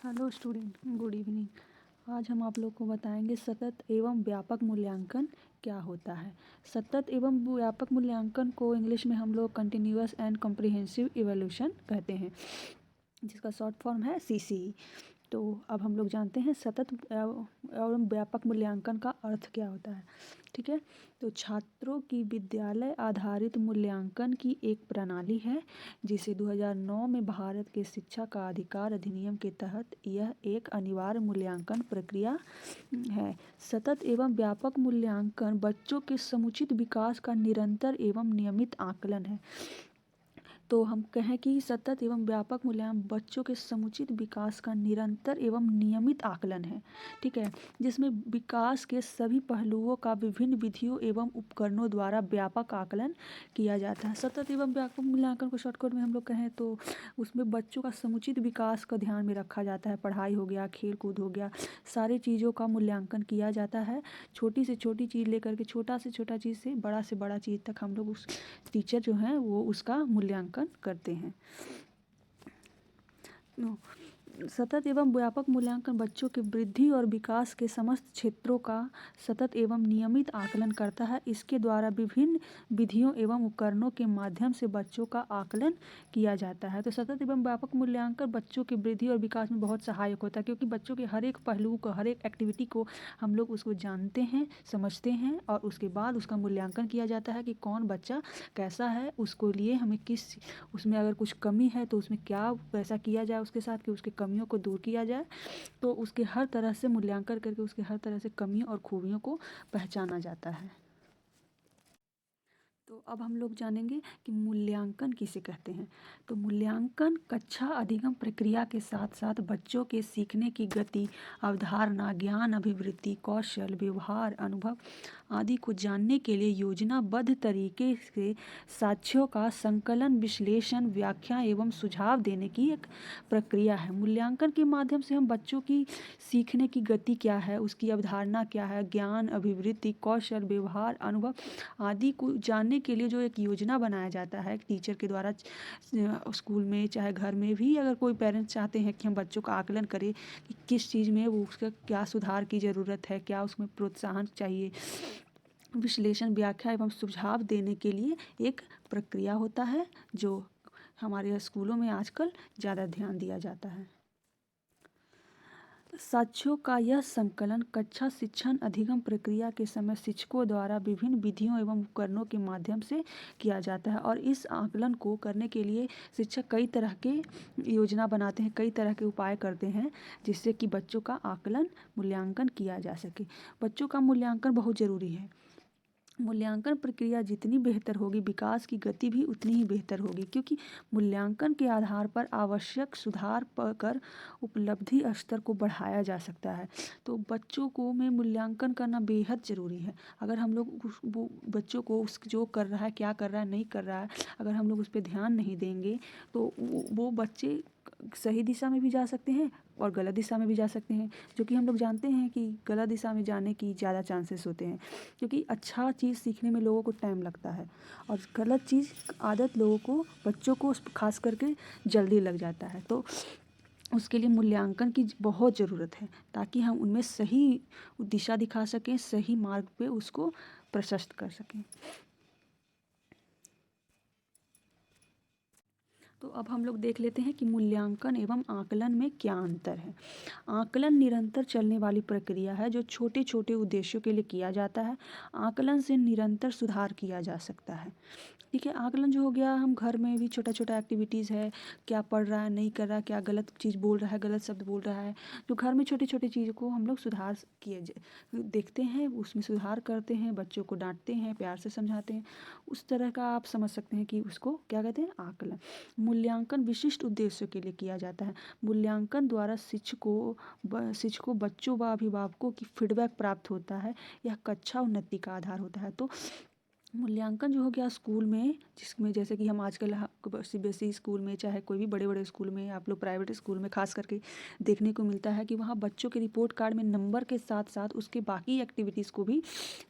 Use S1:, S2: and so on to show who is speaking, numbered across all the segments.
S1: Hello student, good evening. आज हम आप लोग को बताएंगे सतत एवं व्यापक मूल्यांकन क्या होता है। सतत एवं व्यापक मूल्यांकन को इंग्लिश में हम लोग कंटिन्यूअस एंड कॉम्प्रिहेंसिव इवैल्यूएशन कहते हैं, जिसका शॉर्ट फॉर्म है सीसीई। तो अब हम लोग जानते हैं सतत एवं व्यापक मूल्यांकन का अर्थ क्या होता है। ठीक है, तो छात्रों की विद्यालय आधारित मूल्यांकन की एक प्रणाली है जिसे 2009 में भारत के शिक्षा का अधिकार अधिनियम के तहत यह एक अनिवार्य मूल्यांकन प्रक्रिया है। सतत एवं व्यापक मूल्यांकन बच्चों के समुचित विकास का निरंतर एवं नियमित आकलन है। तो हम कहें कि सतत एवं व्यापक मूल्यांकन बच्चों के समुचित विकास का निरंतर एवं नियमित आकलन है। ठीक है, जिसमें विकास के सभी पहलुओं का विभिन्न विधियों एवं उपकरणों द्वारा व्यापक आकलन किया जाता है। सतत एवं व्यापक मूल्यांकन को शॉर्टकट में हम लोग कहें तो उसमें बच्चों का समुचित विकास का ध्यान में रखा जाता है। पढ़ाई हो गया, खेल कूद हो गया, सारी चीज़ों का मूल्यांकन किया जाता है। छोटी से छोटी चीज़ लेकर के छोटा से छोटा चीज़ से बड़ा चीज़ तक हम लोग उस टीचर जो हैं वो उसका मूल्यांकन करते हैं। सतत एवं व्यापक मूल्यांकन बच्चों के वृद्धि और विकास के समस्त क्षेत्रों का सतत एवं नियमित आकलन करता है। इसके द्वारा विभिन्न विधियों एवं उपकरणों के माध्यम से बच्चों का आकलन किया जाता है। तो सतत एवं व्यापक मूल्यांकन बच्चों की वृद्धि और विकास में बहुत सहायक होता है, क्योंकि बच्चों के हर एक पहलू को, हर एक एक्टिविटी को हम लोग उसको जानते हैं, समझते हैं और उसके बाद उसका मूल्यांकन किया जाता है कि कौन बच्चा कैसा है, उसको लिए हमें किस उसमें अगर कुछ कमी है तो उसमें क्या वैसा किया जाए उसके साथ कि उसके कमियों को दूर किया जाए। तो उसके हर तरह से मूल्यांकन करके उसके हर तरह से कमियों और खूबियों को पहचाना जाता है। तो अब हम लोग जानेंगे कि मूल्यांकन किसे कहते हैं। तो मूल्यांकन कक्षा अधिगम प्रक्रिया के साथ साथ बच्चों के सीखने की गति, अवधारणा, ज्ञान, अभिवृत्ति, कौशल, व्यवहार, अनुभव आदि को जानने के लिए योजनाबद्ध तरीके से साक्ष्यों का संकलन, विश्लेषण, व्याख्या एवं सुझाव देने की एक प्रक्रिया है। मूल्यांकन के माध्यम से हम बच्चों की सीखने की गति क्या है, उसकी अवधारणा क्या है, ज्ञान, अभिवृत्ति, कौशल, व्यवहार, अनुभव आदि को जानने के लिए जो एक योजना बनाया जाता है टीचर के द्वारा, स्कूल में चाहे घर में भी अगर कोई पेरेंट्स चाहते हैं कि हम बच्चों का आकलन करें कि किस चीज़ में वो उसका क्या सुधार की ज़रूरत है, क्या उसमें प्रोत्साहन चाहिए, विश्लेषण, व्याख्या एवं सुझाव देने के लिए एक प्रक्रिया होता है जो हमारे स्कूलों में आजकल ज़्यादा ध्यान दिया जाता है। साक्ष्यों का यह संकलन कक्षा शिक्षण अधिगम प्रक्रिया के समय शिक्षकों द्वारा विभिन्न विधियों एवं उपकरणों के माध्यम से किया जाता है और इस आकलन को करने के लिए शिक्षक कई तरह के योजना बनाते हैं, कई तरह के उपाय करते हैं जिससे कि बच्चों का आकलन, मूल्यांकन किया जा सके। बच्चों का मूल्यांकन बहुत ज़रूरी है। मूल्यांकन प्रक्रिया जितनी बेहतर होगी, विकास की गति भी उतनी ही बेहतर होगी, क्योंकि मूल्यांकन के आधार पर आवश्यक सुधार कर उपलब्धि स्तर को बढ़ाया जा सकता है। तो बच्चों को में मूल्यांकन करना बेहद ज़रूरी है। अगर हम लोग वो बच्चों को उस जो कर रहा है, क्या कर रहा है, नहीं कर रहा है, अगर हम लोग उस पर ध्यान नहीं देंगे तो वो बच्चे सही दिशा में भी जा सकते हैं और गलत दिशा में भी जा सकते हैं, जो कि हम लोग जानते हैं कि गलत दिशा में जाने की ज़्यादा चांसेस होते हैं, क्योंकि अच्छा चीज़ सीखने में लोगों को टाइम लगता है और गलत चीज़ आदत लोगों को, बच्चों को खास करके जल्दी लग जाता है। तो उसके लिए मूल्यांकन की बहुत ज़रूरत है ताकि हम उनमें सही दिशा दिखा सकें, सही मार्ग पे उसको प्रशस्त कर सकें। तो अब हम लोग देख लेते हैं कि मूल्यांकन एवं आकलन में क्या अंतर है। आकलन निरंतर चलने वाली प्रक्रिया है जो छोटे छोटे उद्देश्यों के लिए किया जाता है। आकलन से निरंतर सुधार किया जा सकता है। ठीक है, आकलन जो हो गया, हम घर में भी छोटा छोटा एक्टिविटीज़ है, क्या पढ़ रहा है, नहीं कर रहा है, क्या गलत चीज़ बोल रहा है, गलत शब्द बोल रहा है, जो घर में छोटी छोटी चीज़ों को हम लोग सुधार देखते हैं, उसमें सुधार करते हैं, बच्चों को डांटते हैं, प्यार से समझाते हैं, उस तरह का आप समझ सकते हैं कि उसको क्या कहते हैं, आकलन। मूल्यांकन विशिष्ट उद्देश्यों के लिए किया जाता है। मूल्यांकन द्वारा शिक्षकों, बच्चों व अभिभावकों की फीडबैक प्राप्त होता है। यह कक्षा उन्नति का आधार होता है। तो मूल्यांकन जो हो गया स्कूल में, जिसमें जैसे कि हम आजकल सीबीएसई स्कूल में, चाहे कोई भी बड़े बड़े स्कूल में, आप लोग प्राइवेट स्कूल में खास करके देखने को मिलता है कि वहाँ बच्चों के रिपोर्ट कार्ड में नंबर के साथ साथ उसके बाकी एक्टिविटीज़ को भी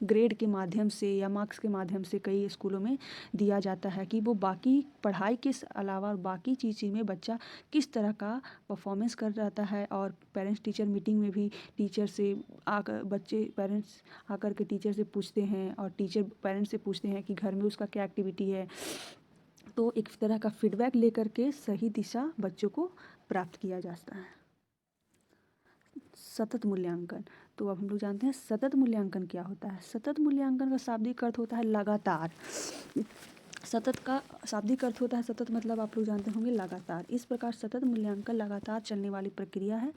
S1: ग्रेड के माध्यम से या मार्क्स के माध्यम से कई स्कूलों में दिया जाता है कि वो बाकी पढ़ाई के अलावा बाकी चीज़ में बच्चा किस तरह का परफॉर्मेंस कर जाता है। और पेरेंट्स टीचर मीटिंग में भी टीचर से आकर बच्चे पेरेंट्स आकर के टीचर से पूछते हैं और टीचर पेरेंट्स से पूछते हैं कि घर में उसका क्या एक्टिविटी है। तो एक तरह का फीडबैक लेकर के सही दिशा बच्चों को प्राप्त किया जाता है। सतत मूल्यांकन, तो अब हम लोग जानते हैं सतत मूल्यांकन क्या होता है। सतत मूल्यांकन का शाब्दिक अर्थ होता है लगातार। सतत का शाब्दिक अर्थ होता है सतत, मतलब आप लोग जानते होंगे लगातार। इस प्रकार सतत मूल्यांकन लगातार चलने वाली प्रक्रिया है।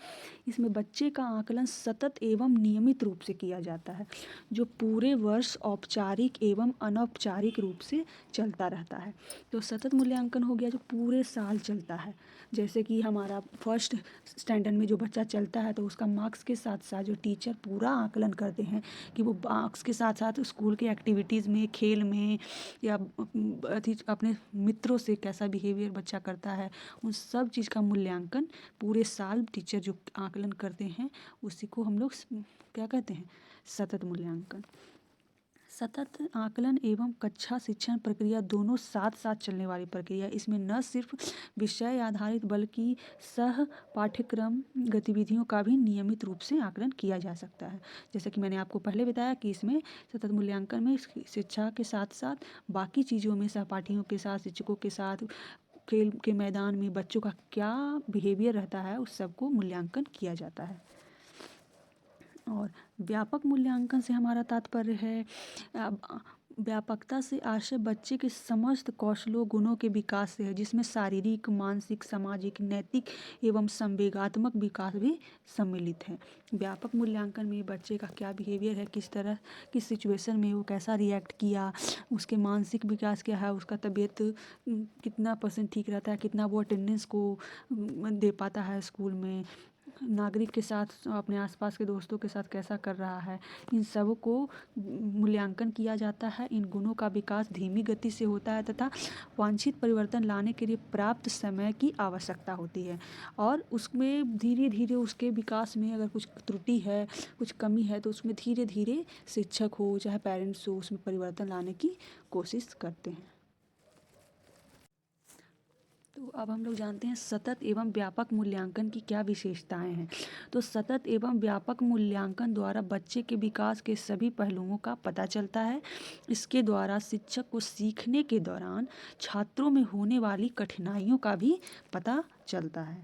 S1: इसमें बच्चे का आकलन सतत एवं नियमित रूप से किया जाता है, जो पूरे वर्ष औपचारिक एवं अनौपचारिक रूप से चलता रहता है। तो सतत मूल्यांकन हो गया जो पूरे साल चलता है। जैसे कि हमारा फर्स्ट स्टैंडर्ड में जो बच्चा चलता है तो उसका मार्क्स के साथ साथ जो टीचर पूरा आकलन करते हैं कि वो मार्क्स के साथ साथ स्कूल के एक्टिविटीज़ में, खेल में या अपने मित्रों से कैसा बिहेवियर बच्चा करता है, उन सब चीज़ का मूल्यांकन पूरे साल टीचर जो आकलन करते हैं उसी को हम लोग क्या कहते हैं, सतत मूल्यांकन। सतत आकलन एवं कक्षा शिक्षण प्रक्रिया दोनों साथ साथ चलने वाली प्रक्रिया। इसमें न सिर्फ विषय आधारित बल्कि सह पाठ्यक्रम गतिविधियों का भी नियमित रूप से आकलन किया जा सकता है। जैसे कि मैंने आपको पहले बताया कि इसमें सतत मूल्यांकन में शिक्षा के साथ साथ बाकी चीज़ों में सहपाठियों के साथ, शिक्षकों के साथ, खेल के मैदान में बच्चों का क्या बिहेवियर रहता है उस सब को मूल्यांकन किया जाता है। और व्यापक मूल्यांकन से हमारा तात्पर्य है व्यापकता से आशय बच्चे के समस्त कौशलों गुणों के विकास से है, जिसमें शारीरिक, मानसिक, सामाजिक, नैतिक एवं संवेगात्मक विकास भी सम्मिलित है। व्यापक मूल्यांकन में बच्चे का क्या बिहेवियर है, किस तरह किस सिचुएशन में वो कैसा रिएक्ट किया, उसके मानसिक विकास क्या है, उसका तबीयत कितना % ठीक रहता है, कितना वो अटेंडेंस को दे पाता है स्कूल में, नागरिक के साथ, अपने आसपास के दोस्तों के साथ कैसा कर रहा है, इन सब को मूल्यांकन किया जाता है। इन गुणों का विकास धीमी गति से होता है तथा वांछित परिवर्तन लाने के लिए प्राप्त समय की आवश्यकता होती है। और उसमें धीरे धीरे उसके विकास में अगर कुछ त्रुटि है, कुछ कमी है, तो उसमें धीरे धीरे शिक्षक हो चाहे पेरेंट्स हो उसमें परिवर्तन लाने की कोशिश करते हैं। तो अब हम लोग जानते हैं सतत एवं व्यापक मूल्यांकन की क्या विशेषताएं हैं। तो सतत एवं व्यापक मूल्यांकन द्वारा बच्चे के विकास के सभी पहलुओं का पता चलता है। इसके द्वारा शिक्षक को सीखने के दौरान छात्रों में होने वाली कठिनाइयों का भी पता चलता है।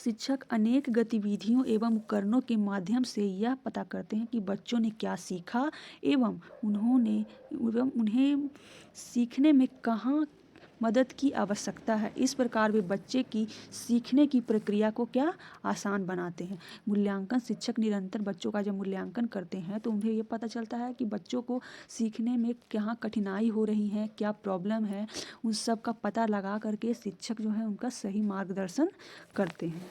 S1: शिक्षक अनेक गतिविधियों एवं उपकरणों के माध्यम से यह पता करते हैं कि बच्चों ने क्या सीखा एवं उन्हें सीखने में कहाँ मदद की आवश्यकता है। इस प्रकार वे बच्चे की सीखने की प्रक्रिया को क्या आसान बनाते हैं। मूल्यांकन शिक्षक निरंतर बच्चों का जब मूल्यांकन करते हैं तो उन्हें ये पता चलता है कि बच्चों को सीखने में क्या कठिनाई हो रही है, क्या प्रॉब्लम है, उन सब का पता लगा करके शिक्षक जो है उनका सही मार्गदर्शन करते हैं।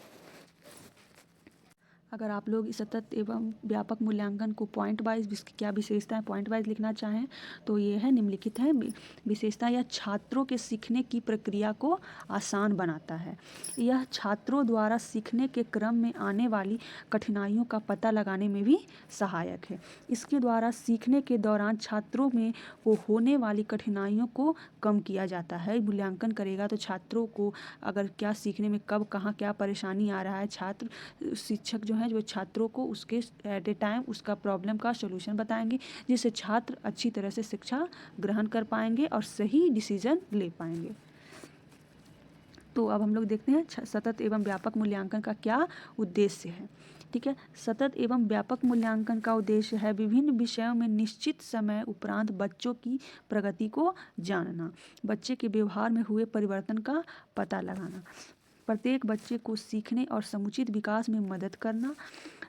S1: अगर आप लोग सतत एवं व्यापक मूल्यांकन को पॉइंट वाइज इसकी क्या विशेषताएं पॉइंट वाइज लिखना चाहें तो ये है निम्नलिखित है। विशेषता यह छात्रों के सीखने की प्रक्रिया को आसान बनाता है। यह छात्रों द्वारा सीखने के क्रम में आने वाली कठिनाइयों का पता लगाने में भी सहायक है। इसके द्वारा सीखने के दौरान छात्रों में वो होने वाली कठिनाइयों को कम किया जाता है। मूल्यांकन करेगा तो छात्रों को अगर क्या सीखने में कब कहाँ क्या परेशानी आ रहा है, शिक्षक जो है जो छात्रों को उसके एट ए टाइम उसका प्रॉब्लम का सलूशन बताएंगे, जिससे छात्र अच्छी तरह से शिक्षा ग्रहण कर पाएंगे और सही डिसीजन ले पाएंगे। तो अब हम लोग देखते हैं सतत एवं व्यापक मूल्यांकन का क्या उद्देश्य है। ठीक है, सतत एवं व्यापक मूल्यांकन का उद्देश्य है विभिन्न विषयों में निश्चित समय उपरांत बच्चों की प्रगति को जानना, बच्चे के व्यवहार में हुए परिवर्तन का पता लगाना, प्रत्येक बच्चे को सीखने और समुचित विकास में मदद करना,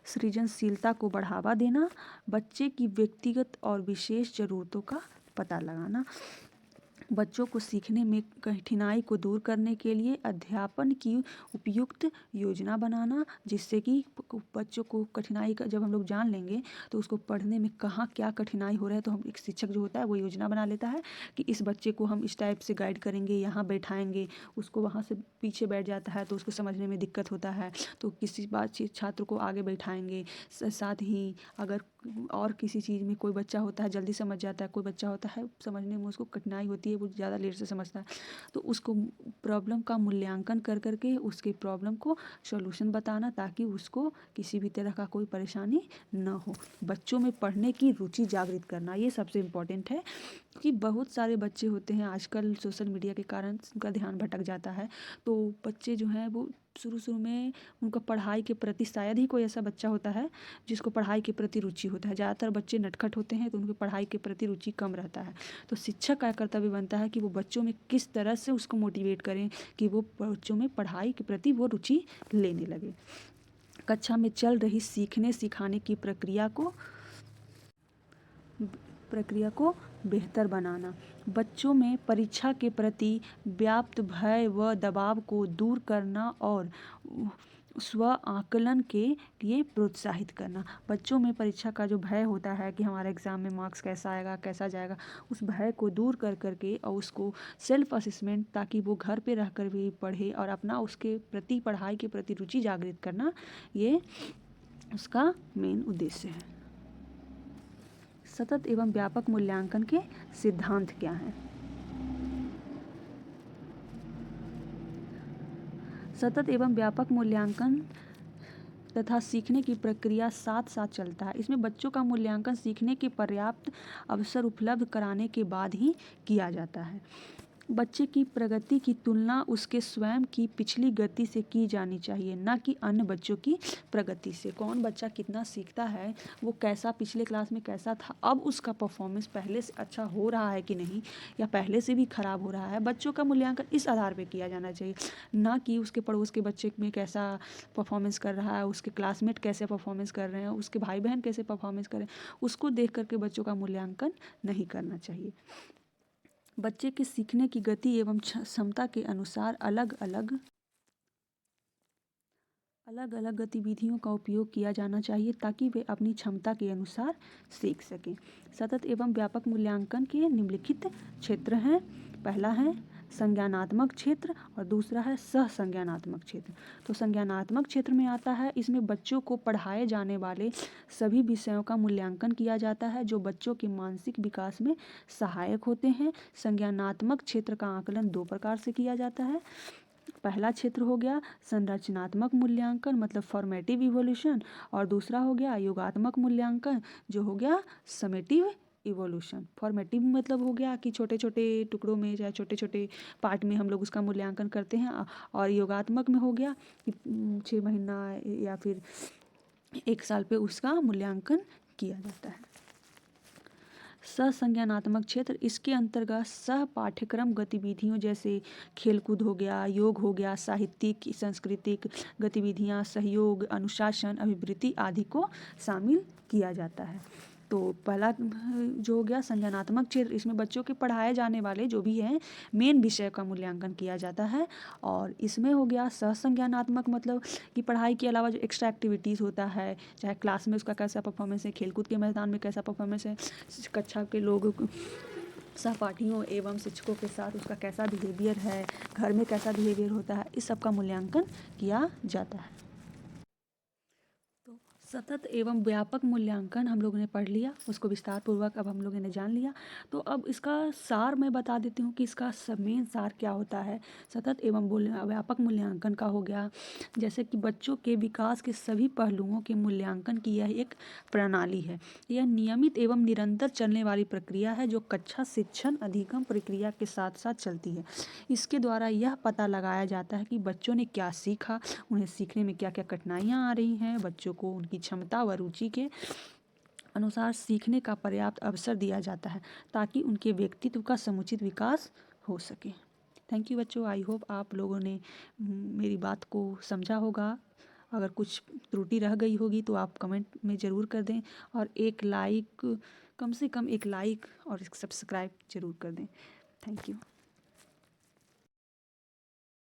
S1: सृजनशीलता को बढ़ावा देना, बच्चे की व्यक्तिगत और विशेष ज़रूरतों का पता लगाना। बच्चों को सीखने में कठिनाई को दूर करने के लिए अध्यापन की उपयुक्त योजना बनाना, जिससे कि बच्चों को कठिनाई का जब हम लोग जान लेंगे तो उसको पढ़ने में कहाँ क्या कठिनाई हो रहा है, तो हम एक शिक्षक जो होता है वो योजना बना लेता है कि इस बच्चे को हम इस टाइप से गाइड करेंगे, यहाँ बैठाएंगे, उसको वहाँ से पीछे बैठ जाता है तो उसको समझने में दिक्कत होता है, तो किसी बात छात्र को आगे बैठाएंगे। साथ ही अगर और किसी चीज़ में कोई बच्चा होता है जल्दी समझ जाता है, कोई बच्चा होता है समझने में उसको कठिनाई होती है, वो ज़्यादा लेट से समझता है, तो उसको प्रॉब्लम का मूल्यांकन कर करके उसके प्रॉब्लम को सॉल्यूशन बताना, ताकि उसको किसी भी तरह का कोई परेशानी न हो। बच्चों में पढ़ने की रुचि जागृत करना, ये सबसे इम्पोर्टेंट है कि बहुत सारे बच्चे होते हैं आजकल सोशल मीडिया के कारण उनका ध्यान भटक जाता है, तो बच्चे जो हैं वो शुरू में उनका पढ़ाई के प्रति, शायद ही कोई ऐसा बच्चा होता है जिसको पढ़ाई के प्रति रुचि होता है, ज़्यादातर बच्चे नटखट होते हैं तो उनकी पढ़ाई के प्रति रुचि कम रहता है। तो शिक्षक का कर्तव्य बनता है कि वो बच्चों में किस तरह से उसको मोटिवेट करें कि वो बच्चों में पढ़ाई के प्रति वो रुचि लेने लगे। कक्षा में चल रही सीखने सिखाने की प्रक्रिया को बेहतर बनाना, बच्चों में परीक्षा के प्रति व्याप्त भय व दबाव को दूर करना और स्व आकलन के लिए प्रोत्साहित करना। बच्चों में परीक्षा का जो भय होता है कि हमारे एग्ज़ाम में मार्क्स कैसा आएगा कैसा जाएगा, उस भय को दूर कर करके और उसको सेल्फ असेसमेंट, ताकि वो घर पे रह कर भी पढ़े और अपना उसके प्रति पढ़ाई के प्रति रुचि जागृत करना, ये उसका मेन उद्देश्य है। सतत एवं व्यापक मूल्यांकन के सिद्धांत क्या हैं? सतत एवं व्यापक मूल्यांकन तथा सीखने की प्रक्रिया साथ साथ चलता है। इसमें बच्चों का मूल्यांकन सीखने के पर्याप्त अवसर उपलब्ध कराने के बाद ही किया जाता है। बच्चे की प्रगति की तुलना उसके स्वयं की पिछली गति से की जानी चाहिए, न कि अन्य बच्चों की प्रगति से। कौन बच्चा कितना सीखता है, वो कैसा पिछले क्लास में कैसा था, अब उसका परफॉर्मेंस पहले से अच्छा हो रहा है कि नहीं, या पहले से भी खराब हो रहा है, बच्चों का मूल्यांकन इस आधार पर किया जाना चाहिए, ना कि उसके पड़ोस के बच्चे में कैसा परफॉर्मेंस कर रहा है, उसके क्लासमेट कैसे परफॉर्मेंस कर रहे हैं, उसके भाई बहन कैसे परफॉर्मेंस कर रहे हैं, उसको देख करके बच्चों का मूल्यांकन नहीं करना चाहिए। बच्चे के सीखने की गति एवं क्षमता के अनुसार अलग अलग गतिविधियों का उपयोग किया जाना चाहिए, ताकि वे अपनी क्षमता के अनुसार सीख सकें। सतत एवं व्यापक मूल्यांकन के निम्नलिखित क्षेत्र हैं। पहला है संज्ञानात्मक क्षेत्र और दूसरा है सहसंज्ञानात्मक क्षेत्र। तो संज्ञानात्मक क्षेत्र में आता है, इसमें बच्चों को पढ़ाए जाने वाले सभी विषयों का मूल्यांकन किया जाता है जो बच्चों के मानसिक विकास में सहायक होते हैं। संज्ञानात्मक क्षेत्र का आकलन दो प्रकार से किया जाता है। पहला क्षेत्र हो गया संरचनात्मक मूल्यांकन, मतलब फॉर्मेटिव इवोल्यूशन, और दूसरा हो गया योगात्मक मूल्यांकन, जो हो गया समेटिव इवोल्यूशन। फॉर्मेटिव मतलब हो गया कि छोटे छोटे टुकड़ों में या छोटे छोटे पार्ट में हम लोग उसका मूल्यांकन करते हैं, और योगात्मक में हो गया कि 6 महीना या फिर 1 साल पे उसका मूल्यांकन किया जाता है। सहसंज्ञानात्मक क्षेत्र, इसके अंतर्गत सह पाठ्यक्रम गतिविधियों जैसे खेलकूद हो गया, योग हो गया, साहित्यिक सांस्कृतिक गतिविधियां, सहयोग, अनुशासन, अभिवृत्ति आदि को शामिल किया जाता है। तो पहला जो हो गया संज्ञानात्मक क्षेत्र, इसमें बच्चों के पढ़ाए जाने वाले जो भी हैं मेन विषय का मूल्यांकन किया जाता है। और इसमें हो गया सहसंज्ञानात्मक, मतलब कि पढ़ाई के अलावा जो एक्स्ट्रा एक्टिविटीज़ होता है, चाहे क्लास में उसका कैसा परफॉर्मेंस है, खेलकूद के मैदान में कैसा परफॉर्मेंस है, कक्षा के लोग सहपाठियों एवं शिक्षकों के साथ उसका कैसा बिहेवियर है, घर में कैसा बिहेवियर होता है, इस सब का मूल्यांकन किया जाता है। तो सतत एवं व्यापक मूल्यांकन हम लोगों ने पढ़ लिया, उसको विस्तार पूर्वक अब हम लोगों ने जान लिया। तो अब इसका सार मैं बता देती हूँ कि इसका मेन सार क्या होता है। सतत एवं व्यापक मूल्यांकन का हो गया जैसे कि बच्चों के विकास के सभी पहलुओं के मूल्यांकन की यह एक प्रणाली है। यह नियमित एवं निरंतर चलने वाली प्रक्रिया है जो कक्षा शिक्षण अधिगम प्रक्रिया के साथ साथ चलती है। इसके द्वारा यह पता लगाया जाता है कि बच्चों ने क्या सीखा, उन्हें सीखने में क्या क्या कठिनाइयाँ आ रही हैं, बच्चों को उनकी क्षमता व रुचि के अनुसार सीखने का पर्याप्त अवसर दिया जाता है, ताकि उनके व्यक्तित्व का समुचित विकास हो सके। थैंक यू बच्चों, आई होप आप लोगों ने मेरी बात को समझा होगा। अगर कुछ त्रुटि रह गई होगी तो आप कमेंट में ज़रूर कर दें, और एक लाइक, कम से कम एक लाइक और सब्सक्राइब ज़रूर कर दें। Thank you.